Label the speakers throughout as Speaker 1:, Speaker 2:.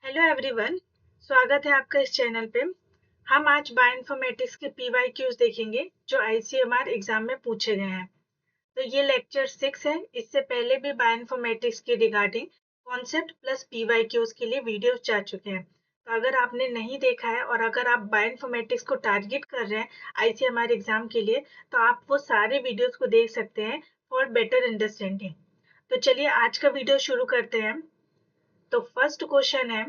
Speaker 1: Hello everyone, स्वागत है आपका इस चैनल पे। हम आज बायोइन्फॉर्मेटिक्स के पीवाईक्यूज देखेंगे जो आईसीएमआर एग्जाम में पूछे गए हैं। तो ये लेक्चर 6 है। इससे पहले भी बायोइन्फॉर्मेटिक्स के रिगार्डिंग कॉन्सेप्ट प्लस पीवाईक्यूज के लिए वीडियोस जा चुके हैं। तो अगर आपने नहीं देखा है और अगर आप बायोइन्फॉर्मेटिक्स को टारगेट कर रहे हैं आईसीएमआर एग्जाम के लिए, तो आप वो सारे वीडियोस को देख सकते हैं फॉर बेटर अंडरस्टैंडिंग। तो चलिए आज का वीडियो शुरू करते हैं। तो फर्स्ट क्वेश्चन है,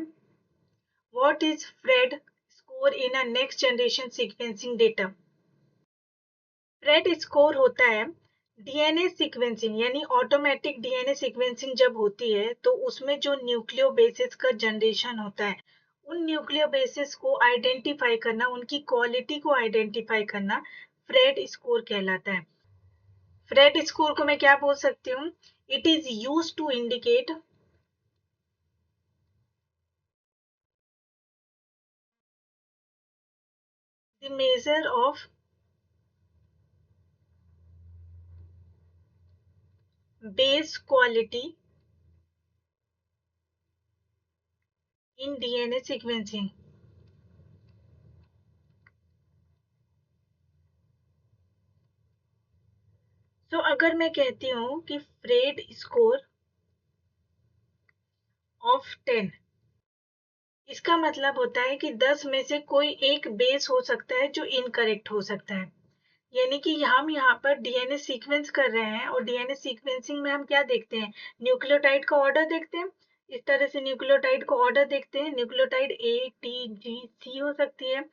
Speaker 1: what is Phred score in a next generation sequencing data? Phred score होता है डीएनए सीक्वेंसिंग यानी ऑटोमेटिक डीएनए सीक्वेंसिंग जब होती है तो उसमें जो न्यूक्लियोबेसिस का जनरेशन होता है उन न्यूक्लियोबेसिस को आइडेंटिफाई करना, उनकी क्वालिटी को आइडेंटिफाई करना फ्रेड स्कोर कहलाता है। फ्रेड स्कोर को मैं क्या बोल सकती हूँ? It is use to indicate the measure of base quality in DNA sequencing. तो अगर मैं कहती हूँ कि फ्रेड स्कोर ऑफ 10, इसका मतलब होता है कि 10 में से कोई एक बेस हो सकता है जो इनकरेक्ट हो सकता है। यानी कि हम यहाँ पर डीएनए सीक्वेंस कर रहे हैं और डीएनए सीक्वेंसिंग में हम क्या देखते हैं? न्यूक्लियोटाइड का ऑर्डर देखते हैं। इस तरह से न्यूक्लियोटाइड का ऑर्डर देखते हैं। न्यूक्लियोटाइड ए, टी, जी, सी हो सकती है।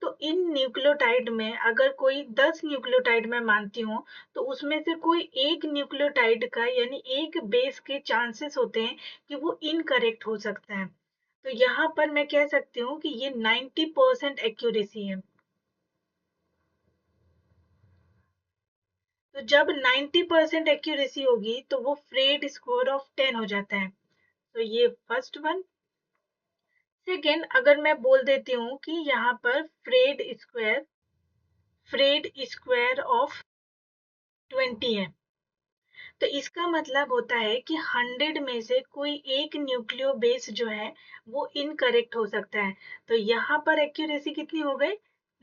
Speaker 1: तो इन न्यूक्लियोटाइड में अगर कोई 10 न्यूक्लियोटाइड मैं मानती हूँ, तो उसमें से कोई एक न्यूक्लियोटाइड का यानी एक बेस के चांसेस होते हैं कि वो इनकरेक्ट हो सकता है। तो यहाँ पर मैं कह सकती हूँ कि ये 90% एक्यूरेसी है। तो जब 90% एक्यूरेसी होगी तो वो फ्रेड स्कोर ऑफ 10 हो जाता है। तो ये फर्स्ट वन। सेकेंड, अगर मैं बोल देती हूँ कि यहाँ पर फ्रेड स्क्वायर ऑफ 20 है, तो इसका मतलब होता है कि 100 में से कोई एक न्यूक्लियो बेस जो है वो इनकरेक्ट हो सकता है। तो यहाँ पर एक्यूरेसी कितनी हो गई?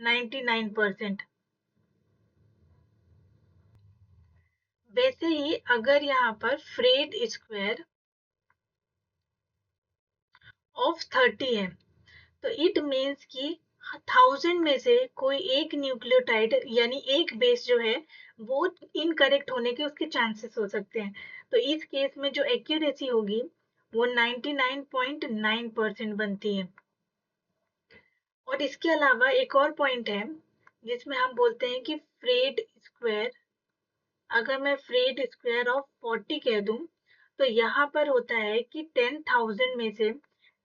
Speaker 1: 99%। वैसे ही अगर यहाँ पर फ्रेड स्क्वायर ऑफ 30 है, तो इट मीन्स कि 1000 में से कोई एक न्यूक्लियोटाइड यानी एक बेस जो है वो इनकरेक्ट होने के उसके चांसेस हो सकते हैं। तो इस केस में जो एक्यूरेसी होगी वो 99.9% बनती है। और इसके अलावा एक और पॉइंट है जिसमें हम बोलते हैं कि फ्रेड स्क्वायर, अगर मैं फ्रेड स्क्वायर ऑफ 40 कह दूं, तो यहाँ पर होता है कि 10,000 में से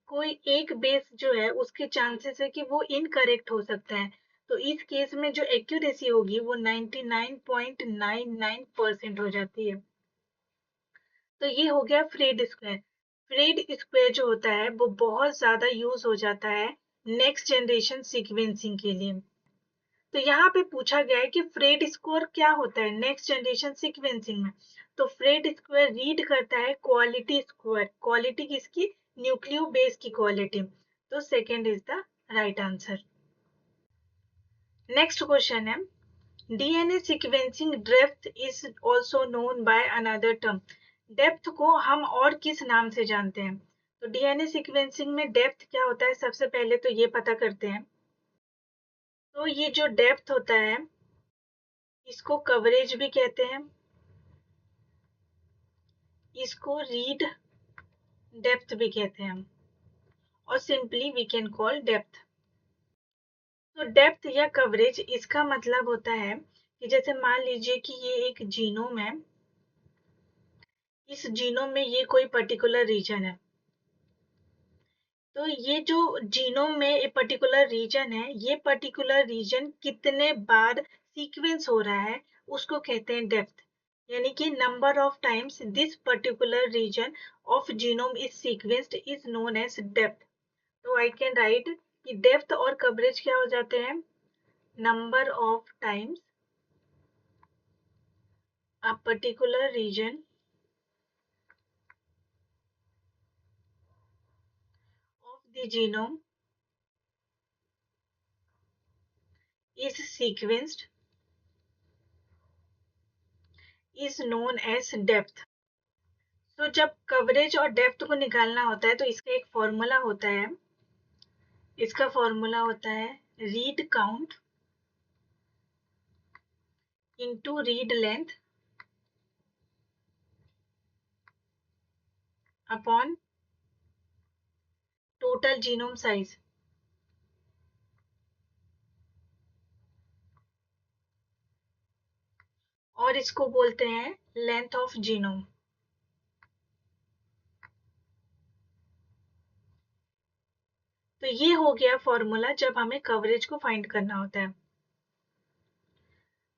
Speaker 1: कोई एक बेस जो है उसके चांसेस है कि वो इनकरेक्ट हो सकता है। तो इस केस में जो एक्यूरेसी होगी वो 99.99% हो जाती है। तो ये हो गया फ्रेड स्क्वायर। फ्रेड स्क्वायर जो होता है वो बहुत ज्यादा यूज हो जाता है नेक्स्ट जनरेशन सीक्वेंसिंग के लिए। तो यहाँ पे पूछा गया है कि फ्रेड स्कोर क्या होता है नेक्स्ट जनरेशन सीक्वेंसिंग में। तो फ्रेड स्क्वायर रीड करता है क्वालिटी स्क्वायर। क्वालिटी किसकी? न्यूक्लियो बेस की क्वालिटी। तो second is the right answer. Next question है, DNA sequencing depth is also known by another term. Depth को हम और किस नाम से जानते हैं? तो डीएनए सीक्वेंसिंग में डेप्थ क्या होता है, सबसे पहले तो ये पता करते हैं। तो ये जो डेप्थ होता है इसको कवरेज भी कहते हैं, इसको रीड डेप्थ भी कहते हैं हम, और simply we can call depth. तो डेप्थ या कवरेज इसका मतलब होता है कि जैसे मान लीजिए कि ये एक जीनोम है, इस जीनोम में ये कोई पर्टिकुलर रीजन है। तो ये जो जीनोम में एक पर्टिकुलर रीजन है, ये पर्टिकुलर रीजन कितने बार सीक्वेंस हो रहा है उसको कहते हैं डेप्थ। यानी कि number of times this particular region of genome is sequenced is known as depth. तो आई कैन राइट कि डेप्थ और कवरेज क्या हो जाते हैं? Number of times a particular region of the genome is sequenced is known as depth. तो जब coverage और डेप्थ को निकालना होता है तो इसका एक फॉर्मूला होता है। इसका फॉर्मूला होता है read count into read length upon total genome size. और इसको बोलते हैं लेंथ ऑफ जीनोम। तो ये हो गया फॉर्मूला जब हमें कवरेज को फाइंड करना होता है।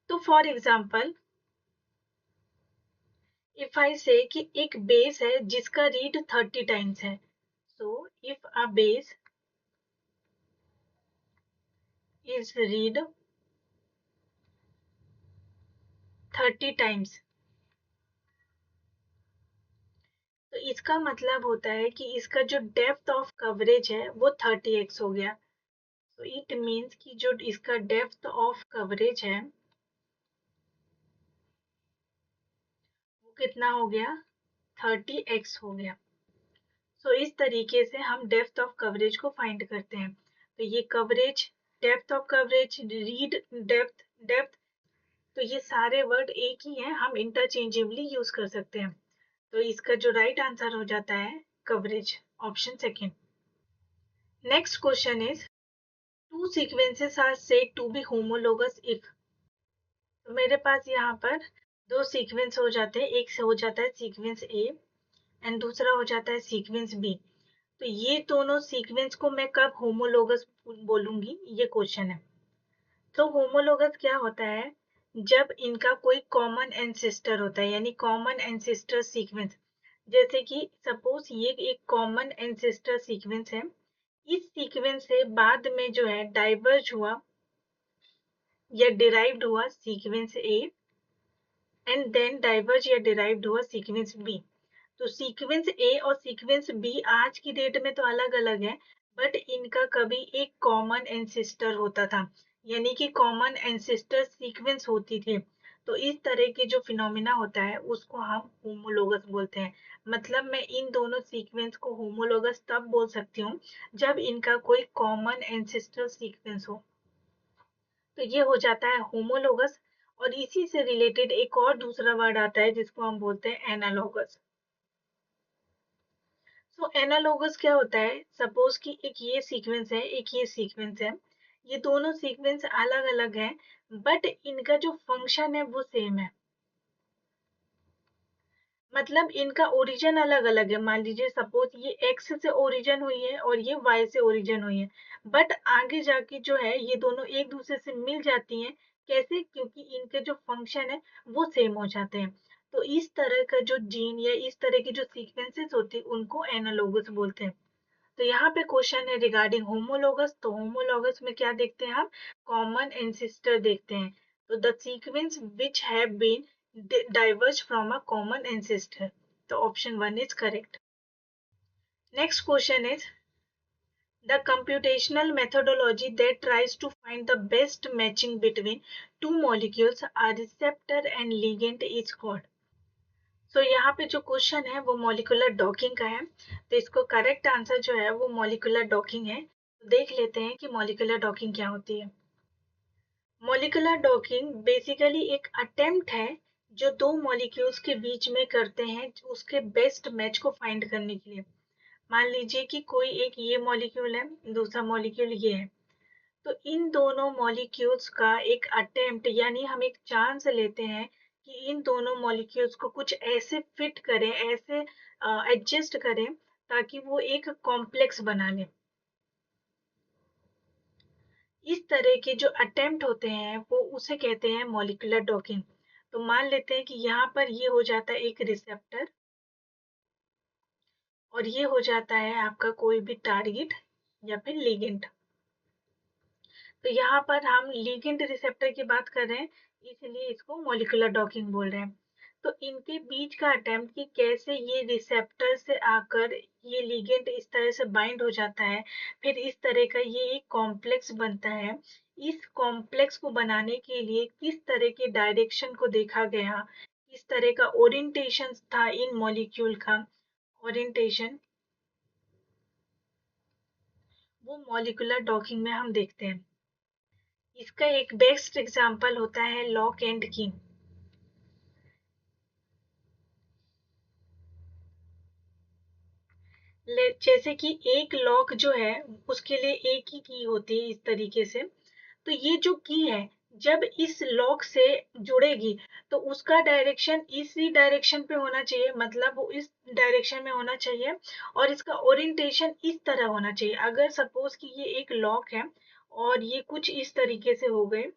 Speaker 1: तो फॉर एग्जांपल इफ आई से कि एक बेस है जिसका रीड 30 टाइम्स है, so if a base is read 30 times, तो इसका मतलब होता है कि इसका जो डेप्थ ऑफ कवरेज है वो 30x हो गया। तो इट मीन्स कि जो इसका डेप्थ ऑफ कवरेज है वो कितना हो गया, 30x हो गया। सो इस तरीके से हम डेप्थ ऑफ कवरेज को फाइंड करते हैं। तो ये coverage, depth of coverage, read depth, depth, तो ये सारे वर्ड एक ही हैं, हम इंटरचेंजेबली यूज कर सकते हैं। तो इसका जो राइट आंसर हो जाता है coverage, option second. Next question is two sequences are said to be homologous if. तो मेरे पास यहाँ पर दो सीक्वेंस हो जाते हैं, एक से हो जाता है सीक्वेंस ए एंड दूसरा हो जाता है सीक्वेंस बी। तो ये दोनों सीक्वेंस को मैं कब होमोलोगस बोलूंगी, ये क्वेश्चन है। तो होमोलोगस क्या होता है, जब इनका कोई कॉमन एंसेस्टर होता है, यानी कॉमन एंसेस्टर सीक्वेंस। जैसे कि सपोज ये एक कॉमन एंसेस्टर सीक्वेंस है, इस सीक्वेंस से बाद में जो है डाइवर्ज हुआ या डिराइव्ड हुआ sequence A and then diverge या डिराइव्ड हुआ सीक्वेंस बी। तो सीक्वेंस ए और सीक्वेंस बी आज की डेट में तो अलग अलग है, बट इनका कभी एक कॉमन एंसेस्टर होता था, यानी कि कॉमन एंसेस्टर सीक्वेंस होती थी। तो इस तरह के जो फिनोमिना होता है उसको हम होमोलोगस बोलते हैं। मतलब मैं इन दोनों सीक्वेंस को होमोलोगस तब बोल सकती हूँ जब इनका कोई कॉमन एंसेस्टर सीक्वेंस हो। तो ये हो जाता है होमोलोगस। और इसी से रिलेटेड एक और दूसरा वर्ड आता है जिसको हम बोलते हैं एनालोगस। तो एनालोगस क्या होता है, सपोज कि एक ये सीक्वेंस है, एक ये सीक्वेंस है, ये दोनों सीक्वेंस अलग अलग हैं, बट इनका जो फंक्शन है वो सेम है। मतलब इनका ओरिजिन अलग अलग है। मान लीजिए सपोज ये एक्स से ओरिजिन हुई है और ये वाई से ओरिजिन हुई है, बट आगे जाके जो है ये दोनों एक दूसरे से मिल जाती हैं। कैसे, क्योंकि इनके जो फंक्शन है वो सेम हो जाते हैं। तो इस तरह का जो जीन या इस तरह की जो सीक्वेंसेस होती है उनको एनालोगस बोलते हैं। तो यहाँ पे क्वेश्चन है रिगार्डिंग होमोलोगस। तो होमोलोगस में क्या देखते हैं हम, कॉमन एंसेस्टर देखते हैं। तो the sequence which have been diverge from a common ancestor. The option 1 is correct. Next question is the computational methodology that tries to find the best matching between two molecules, a receptor and ligand is called. So यहाँ पे जो question है वो molecular docking का है। तो इसको correct answer जो है वो मॉलिकुलर डॉकिंग है। तो देख लेते हैं कि मॉलिकुलर डॉकिंग क्या होती है। मॉलिक्यूलर डॉकिंग बेसिकली एक अटेम्प्ट है जो दो मॉलिक्यूल्स के बीच में करते हैं उसके बेस्ट मैच को फाइंड करने के लिए। मान लीजिए कि कोई एक ये मॉलिक्यूल है, दूसरा मॉलिक्यूल ये है। तो इन दोनों मॉलिक्यूल्स का एक अटेम्प्ट, यानी हम एक चांस लेते हैं कि इन दोनों मॉलिक्यूल्स को कुछ ऐसे फिट करें, ऐसे एडजस्ट करें ताकि वो एक कॉम्प्लेक्स बना ले। इस तरह के जो अटेम्प्ट होते हैं वो उसे कहते हैं मॉलिक्यूलर डॉकिंग। तो मान लेते हैं कि यहाँ पर ये हो जाता है एक रिसेप्टर और ये हो जाता है आपका कोई भी टारगेट या फिर लिगेंड। तो यहाँ पर हम लिगेंड रिसेप्टर की बात कर रहे हैं, इसलिए इसको मॉलिक्यूलर डॉकिंग बोल रहे हैं। तो इनके बीच का अटेम्प्ट कि कैसे ये रिसेप्टर से आकर ये लिगेंड इस तरह से बाइंड हो जाता है, फिर इस तरह का ये एक कॉम्प्लेक्स बनता है। इस कॉम्प्लेक्स को बनाने के लिए किस तरह के डायरेक्शन को देखा गया, किस तरह का ओरिएंटेशन था इन मॉलिक्यूल का ओरिएंटेशन, वो मॉलिक्यूलर डॉकिंग में हम देखते हैं। इसका एक बेस्ट एग्जांपल होता है लॉक एंड की। जैसे कि एक लॉक जो है उसके लिए एक ही की होती है इस तरीके से। तो ये जो की है जब इस लॉक से जुड़ेगी तो उसका डायरेक्शन इसी डायरेक्शन पे होना चाहिए, मतलब वो इस डायरेक्शन में होना चाहिए और इसका ओरिएंटेशन इस तरह होना चाहिए। अगर सपोज कि ये एक लॉक है और ये कुछ इस तरीके से हो गए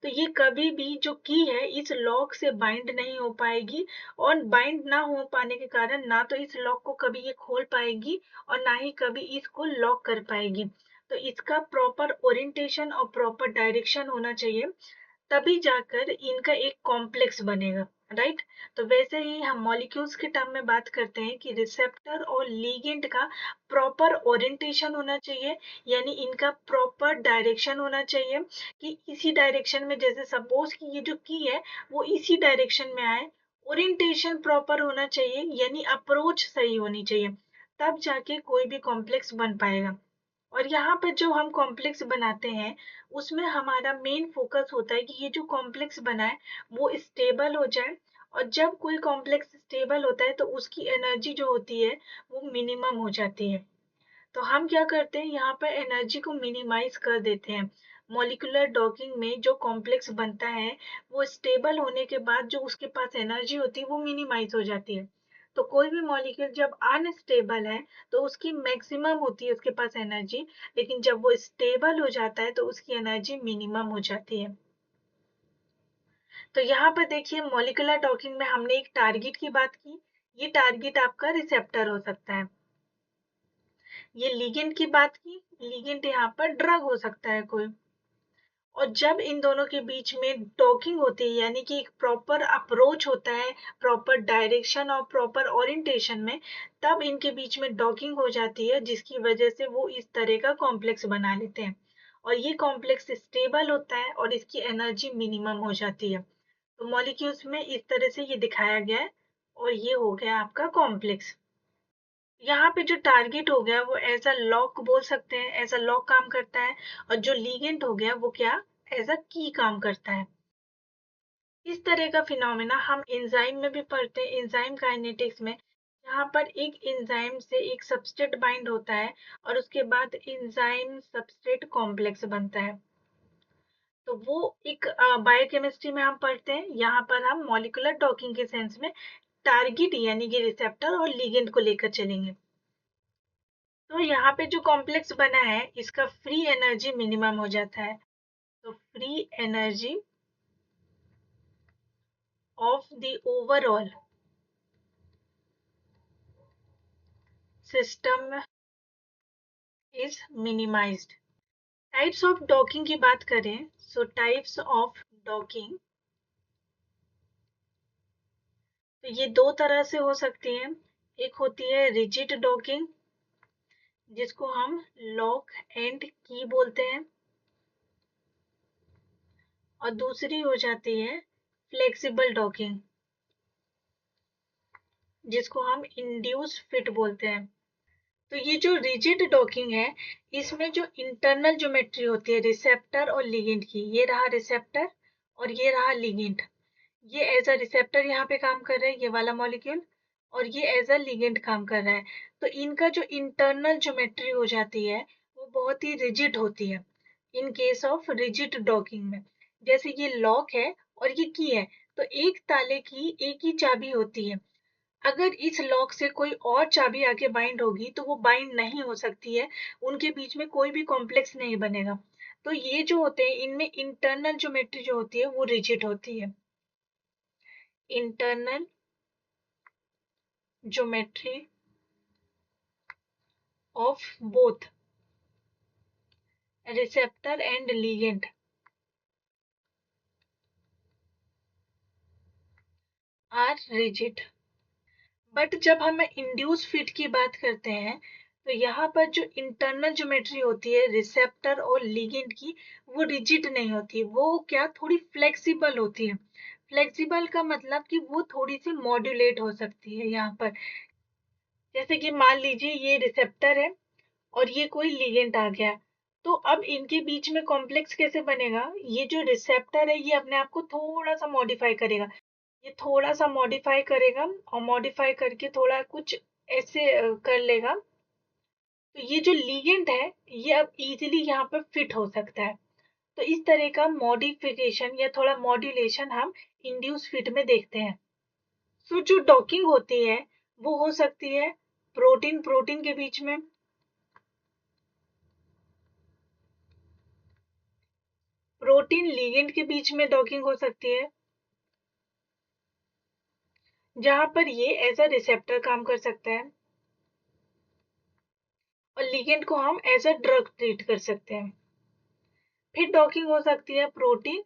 Speaker 1: तो ये कभी भी जो की है इस लॉक से बाइंड नहीं हो पाएगी, और बाइंड ना हो पाने के कारण ना तो इस लॉक को कभी ये खोल पाएगी और ना ही कभी इसको लॉक कर पाएगी। तो इसका प्रॉपर ओरिएंटेशन और प्रॉपर डायरेक्शन होना चाहिए, तभी जाकर इनका एक कॉम्प्लेक्स बनेगा, राइट। तो वैसे ही हम मॉलिक्यूल्स के टर्म में बात करते हैं कि रिसेप्टर और लिगेंड का प्रॉपर ओरिएंटेशन होना चाहिए, यानी इनका प्रॉपर डायरेक्शन होना चाहिए कि इसी डायरेक्शन में, जैसे सपोज कि ये जो की है वो इसी डायरेक्शन में आए। ओरिएंटेशन प्रॉपर होना चाहिए यानी अप्रोच सही होनी चाहिए, तब जाके कोई भी कॉम्प्लेक्स बन पाएगा। और यहाँ पर जो हम कॉम्प्लेक्स बनाते हैं उसमें हमारा मेन फोकस होता है कि ये जो कॉम्प्लेक्स बना है वो स्टेबल हो जाए, और जब कोई कॉम्प्लेक्स स्टेबल होता है तो उसकी एनर्जी जो होती है वो मिनिमम हो जाती है। तो हम क्या करते हैं यहाँ पर एनर्जी को मिनिमाइज कर देते हैं। मॉलिक्यूलर डॉकिंग में जो कॉम्प्लेक्स बनता है वो स्टेबल होने के बाद जो उसके पास एनर्जी होती है वो मिनिमाइज हो जाती है। तो कोई भी मॉलिक्यूल जब अनस्टेबल है तो उसकी मैक्सिमम होती है उसके पास एनर्जी, लेकिन जब वो स्टेबल हो जाता है तो उसकी एनर्जी मिनिमम हो जाती है। तो यहाँ पर देखिए मॉलिक्यूलर डॉकिंग में हमने एक टारगेट की बात की, ये टारगेट आपका रिसेप्टर हो सकता है। ये लिगेंड की बात की, लिगेंड यहाँ पर ड्रग हो सकता है कोई। और जब इन दोनों के बीच में डॉकिंग होती है यानी कि एक प्रॉपर अप्रोच होता है, प्रॉपर डायरेक्शन और प्रॉपर ओरिएंटेशन में, तब इनके बीच में डॉकिंग हो जाती है जिसकी वजह से वो इस तरह का कॉम्प्लेक्स बना लेते हैं। और ये कॉम्प्लेक्स स्टेबल होता है और इसकी एनर्जी मिनिमम हो जाती है। तो मॉलिक्यूल्स में इस तरह से ये दिखाया गया है, और ये हो गया आपका कॉम्प्लेक्स। यहाँ पे जो टारगेट हो गया वो एज अ लॉक बोल सकते हैं, एज अ लॉक काम करता है। और जो लीगेंड हो गया वो क्या, एज अ की काम करता है। इस तरह का फिनोमेना हम एंजाइम में भी पढ़ते हैं, एंजाइम काइनेटिक्स में, जहाँ पर एक एंजाइम से एक सबस्ट्रेट बाइंड होता है और उसके बाद एंजाइम सबस्ट्रेट कॉम्प्लेक्स बनता है। तो वो एक बायोकेमिस्ट्री में हम पढ़ते हैं, यहाँ पर हम मॉलिक्यूलर डॉकिंग के सेंस में टारगेट यानी कि रिसेप्टर और लिगेंड को लेकर चलेंगे। तो यहाँ पे जो कॉम्प्लेक्स बना है इसका फ्री एनर्जी मिनिमम हो जाता है। तो free energy of the overall system is minimised. Types of docking की बात करें, सो टाइप्स ऑफ डॉकिंग, तो ये दो तरह से हो सकती है। एक होती है रिजिड डॉकिंग जिसको हम लॉक एंड की बोलते हैं, और दूसरी हो जाती है फ्लेक्सिबल डॉकिंग जिसको हम इंड्यूस फिट बोलते हैं। तो ये जो रिजिड डॉकिंग है इसमें जो इंटरनल ज्योमेट्री होती है रिसेप्टर और लिगेंड की, ये रहा रिसेप्टर और ये रहा लिगेंड। ये एज अ रिसेप्टर यहाँ पे काम कर रहा है ये वाला मॉलिक्यूल, और ये एज अ लिगेंड काम कर रहा है। तो इनका जो इंटरनल ज्योमेट्री हो जाती है वो बहुत ही रिजिड होती है in case of rigid docking में। जैसे ये लॉक है और ये की है, तो एक ताले की एक ही चाबी होती है। अगर इस लॉक से कोई और चाबी आके बाइंड होगी तो वो बाइंड नहीं हो सकती है, उनके बीच में कोई भी कॉम्प्लेक्स नहीं बनेगा। तो ये जो होते हैं इनमें इंटरनल ज्योमेट्री जो होती है वो रिजिड होती है। Internal geometry of both receptor and ligand. Are rigid. But जब हम इंड्यूस फिट की बात करते हैं तो यहाँ पर जो इंटरनल ज्योमेट्री होती है रिसेप्टर और लिगेंड की, वो रिजिड नहीं होती, वो क्या थोड़ी फ्लेक्सिबल होती है। फ्लेक्सिबल का मतलब कि वो थोड़ी सी मॉड्यूलेट हो सकती है यहाँ पर। जैसे कि मान लीजिए ये रिसेप्टर है और ये कोई लिगेंड आ गया, तो अब इनके बीच में कॉम्प्लेक्स कैसे बनेगा? ये जो रिसेप्टर है ये अपने आप को थोड़ा सा मॉडिफाई करेगा, ये थोड़ा सा मॉडिफाई करेगा और मॉडिफाई करके थोड़ा कुछ ऐसे कर लेगा, तो ये जो लिगेंड है ये अब इजीली यहाँ पर फिट हो सकता है। तो इस तरह का मॉडिफिकेशन या थोड़ा मॉड्यूलेशन हम इंड्यूस फिट में देखते हैं। सो जो डॉकिंग होती है वो हो सकती है प्रोटीन प्रोटीन के बीच में, प्रोटीन लिगेंड के बीच में डॉकिंग हो सकती है, जहां पर ये एज अ रिसेप्टर काम कर सकता है और लिगेंड को हम एज अ ड्रग ट्रीट कर सकते हैं। फिर डॉकिंग हो सकती है प्रोटीन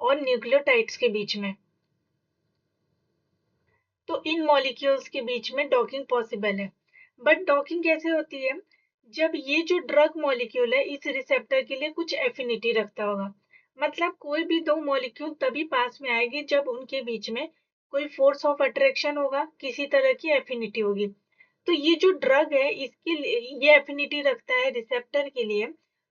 Speaker 1: और न्यूक्लियोटाइड्स के बीच में, तो इन मॉलिक्यूल्स के बीच में डॉकिंग पॉसिबल है। बट डॉकिंग कैसे होती है? जब ये जो ड्रग मॉलिक्यूल है इस रिसेप्टर के लिए कुछ एफिनिटी रखता होगा, मतलब कोई भी दो मॉलिक्यूल तभी पास में आएंगे जब उनके बीच में कोई फोर्स ऑफ अट्रैक्शन होगा, किसी तरह की एफिनिटी होगी। तो ये जो ड्रग है इसके लिए ये एफिनिटी रखता है रिसेप्टर के लिए।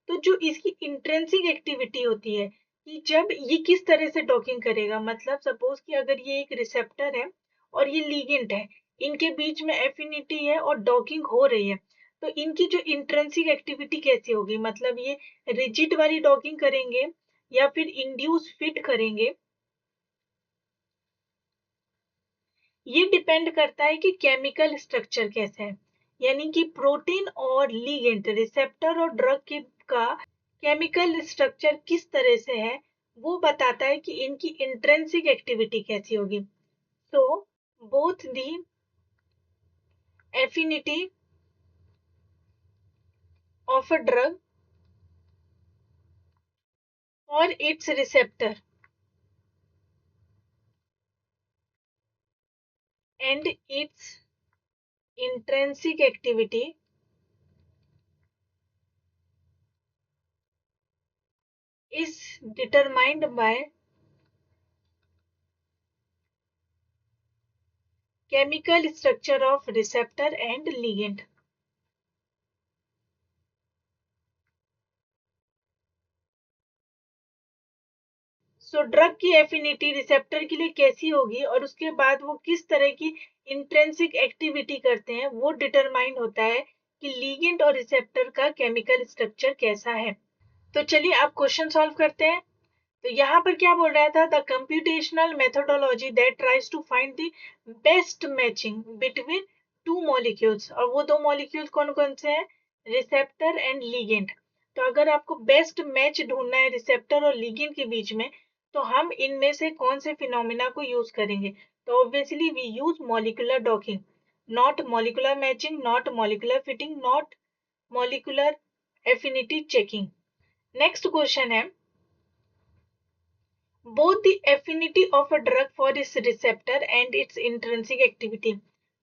Speaker 1: तो जो इसकी इंट्रिंसिक एक्टिविटी होती है कि जब ये किस तरह से डॉकिंग करेगा, मतलब सपोज कि अगर ये एक रिसेप्टर है और ये लिगेंड है, इनके बीच में एफिनिटी है और डॉकिंग हो रही है, तो इनकी जो इंट्रिंसिक एक्टिविटी कैसी होगी, मतलब ये रिजिड वाली डॉकिंग करेंगे या फिर इंड्यूस फिट करेंगे, ये डिपेंड करता है कि केमिकल स्ट्रक्चर कैसा है। यानी कि प्रोटीन और लिगेंड रिसेप्टर और ड्रग के का केमिकल स्ट्रक्चर किस तरह से है, वो बताता है कि इनकी इंट्रिंसिक एक्टिविटी कैसी होगी। तो both the affinity of a drug or its receptor and its intrinsic activity is determined by chemical structure of receptor and ligand. So drug की एफिनिटी रिसेप्टर के लिए कैसी होगी और उसके बाद वो किस तरह की इंट्रिंसिक एक्टिविटी करते हैं, वो डिटरमाइन होता है कि लिगेंड और रिसेप्टर का केमिकल स्ट्रक्चर कैसा है। तो चलिए अब क्वेश्चन सॉल्व करते हैं। तो यहाँ पर क्या बोल रहा था? The computational methodology that tries to find the best matching between two molecules, और वो दो मॉलिक्यूल कौन कौन से हैं? Receptor and ligand. तो अगर आपको बेस्ट मैच ढूंढना है रिसेप्टर और लिगेंड के बीच में, तो हम इनमें से कौन से फिनोमिना को यूज करेंगे? तो obviously we use molecular docking, not molecular matching, not molecular fitting, not molecular affinity checking. Next question है, both the affinity of a drug for its receptor and its intrinsic activity।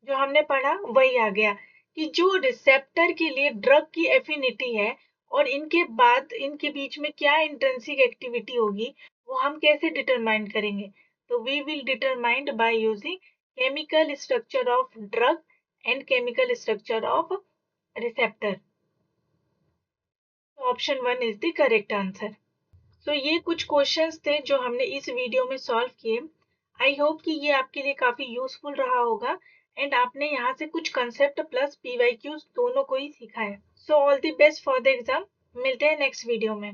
Speaker 1: जो हमने पढ़ा वही आ गया कि जो रिसेप्टर के लिए ड्रग की एफिनिटी है और इनके बाद इनके बीच में क्या इंट्रिंसिक एक्टिविटी होगी, वो हम कैसे डिटरमाइन करेंगे? तो we will determined by using chemical structure of drug and chemical structure of receptor. Option one is the correct answer. तो ये कुछ क्वेश्चंस थे जो हमने इस वीडियो में सॉल्व किए। आई होप कि ये आपके लिए काफी यूजफुल रहा होगा एंड आपने यहाँ से कुछ कंसेप्ट प्लस पीवाईक्यूज दोनों को ही सीखा है। So all the best for the exam. मिलते हैं नेक्स्ट वीडियो में।